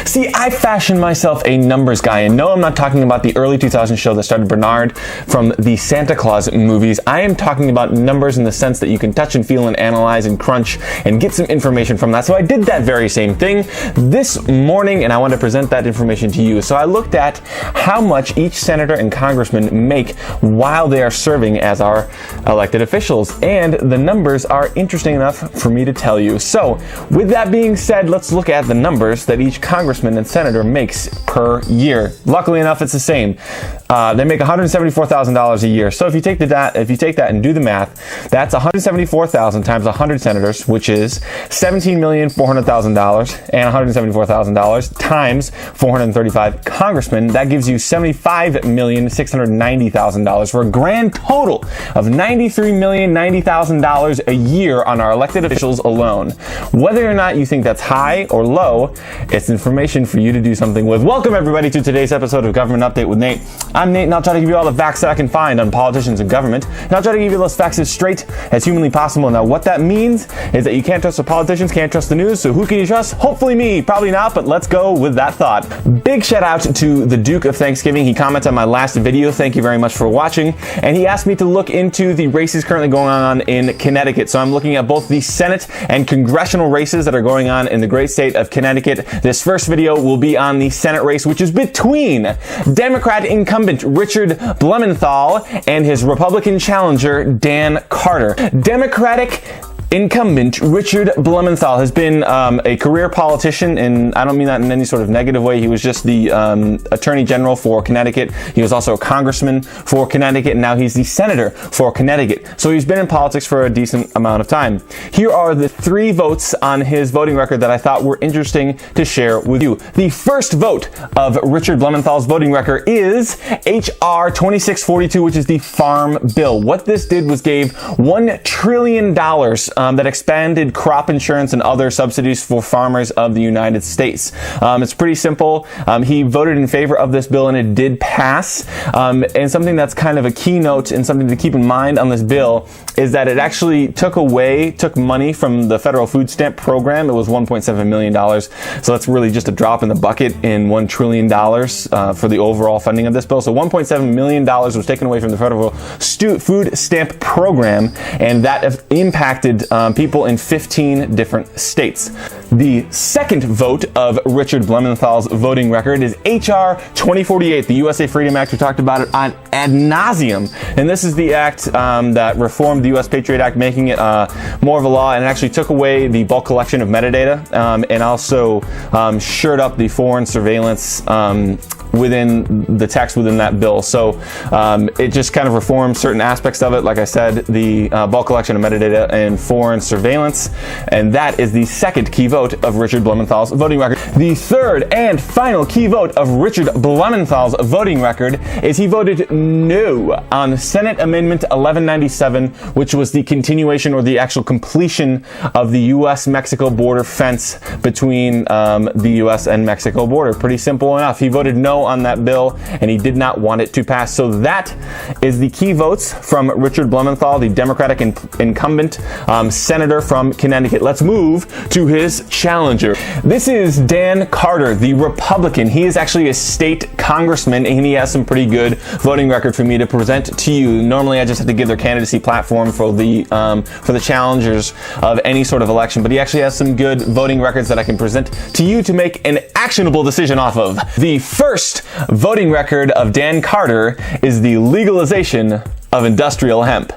See, I fashioned myself a numbers guy, and no, I'm not talking about the early 2000s show that started Bernard from the Santa Claus movies. I am talking about numbers in the sense that you can touch and feel and analyze and crunch and get some information from that. So I did that very same thing this morning, and I want to present that information to you. So I looked at how much each senator and congressman make while they are serving as our elected officials, and the numbers are interesting enough for me to tell you. So with that being said, let's look at the numbers that each congressman and senator makes per year. Luckily enough, it's the same. They make $174,000 a year. So if you take that and do the math, that's $174,000 times 100 senators, which is $17,400,000, and $174,000 times 435 congressmen. That gives you $75,690,000 for a grand total of $93,090,000 a year on our elected officials alone. Whether or not you think that's high or low, it's information for you to do something with. Welcome everybody to today's episode of Government Update with Nate. I'm Nate, and I'll try to give you all the facts that I can find on politicians and government, and I'll try to give you those facts as straight as humanly possible. Now, what that means is that you can't trust the politicians, can't trust the news, so who can you trust? Hopefully me, probably not, but let's go with that thought. Big shout out to the Duke of Thanksgiving. He commented on my last video. Thank you very much for watching, and he asked me to look into the races currently going on in Connecticut. So I'm looking at both the Senate and congressional races that are going on in the great state of Connecticut. This first video will be on the Senate race, which is between Democrat Incumbent Richard Blumenthal and his Republican challenger Dan Carter. Democratic Incumbent Richard Blumenthal has been a career politician, and I don't mean that in any sort of negative way. He was just the Attorney General for Connecticut. He was also a congressman for Connecticut, and now he's the senator for Connecticut. So he's been in politics for a decent amount of time. Here are the 3 votes on his voting record that I thought were interesting to share with you. The first vote of Richard Blumenthal's voting record is H.R. 2642, which is the Farm Bill. What this did was gave $1 trillion that expanded crop insurance and other subsidies for farmers of the United States. It's pretty simple. He voted in favor of this bill, and it did pass. And something that's kind of a keynote and something to keep in mind on this bill is that it actually took money from the federal food stamp program. It was $1.7 million. So that's really just a drop in the bucket in $1 trillion for the overall funding of this bill. So $1.7 million was taken away from the federal food stamp program, and that impacted people in 15 different states. The second vote of Richard Blumenthal's voting record is H.R. 2048, the USA Freedom Act. We talked about it ad nauseum, and this is the act that reformed the U.S. Patriot Act, making it more of a law, and it actually took away the bulk collection of metadata and also shored up the foreign surveillance within the text within that bill. So it just kind of reforms certain aspects of it. Like I said, the bulk collection of metadata and foreign surveillance, and that is the second key vote of Richard Blumenthal's voting record. The third and final key vote of Richard Blumenthal's voting record is he voted no on Senate Amendment 1197, which was the continuation or the actual completion of the U.S.-Mexico border fence between the U.S. and Mexico border. Pretty simple enough. He voted no on that bill, and he did not want it to pass. So that is the key votes from Richard Blumenthal, the Democratic incumbent senator from Connecticut. Let's move to his challenger. This is Dan Carter, the Republican. He is actually a state congressman, and he has some pretty good voting record for me to present to you. Normally, I just have to give their candidacy platform for the challengers of any sort of election, but he actually has some good voting records that I can present to you to make an actionable decision off of. The first voting record of Dan Carter is the legalization of industrial hemp.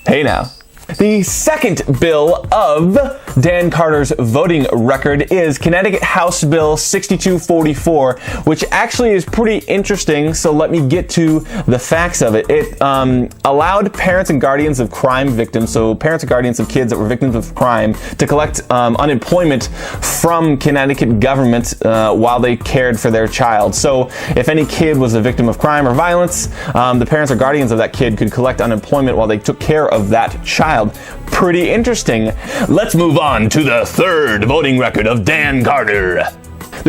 Hey now. The second bill of Dan Carter's voting record is Connecticut House Bill 6244, which actually is pretty interesting, so let me get to the facts of it. It allowed parents and guardians of crime victims, so parents and guardians of kids that were victims of crime, to collect unemployment from Connecticut government while they cared for their child. So if any kid was a victim of crime or violence, the parents or guardians of that kid could collect unemployment while they took care of that child. Pretty interesting. Let's move on to the third voting record of Dan Carter.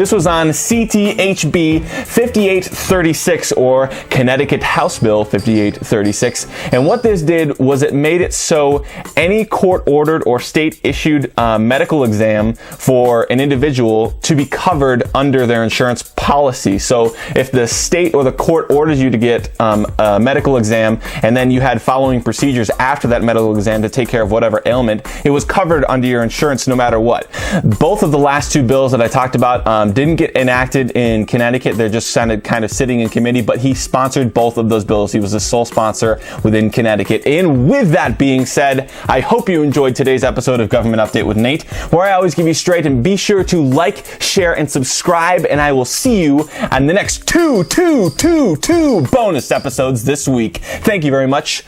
This was on CTHB 5836, or Connecticut House Bill 5836. And what this did was it made it so any court-ordered or state-issued medical exam for an individual to be covered under their insurance policy. So if the state or the court orders you to get a medical exam, and then you had following procedures after that medical exam to take care of whatever ailment, it was covered under your insurance no matter what. Both of the last two bills that I talked about didn't get enacted in Connecticut. They're just kind of sitting in committee, but he sponsored both of those bills. He was the sole sponsor within Connecticut. And with that being said, I hope you enjoyed today's episode of Government Update with Nate, where I always give you straight, and be sure to like, share, and subscribe, and I will see you on the next two bonus episodes this week. Thank you very much.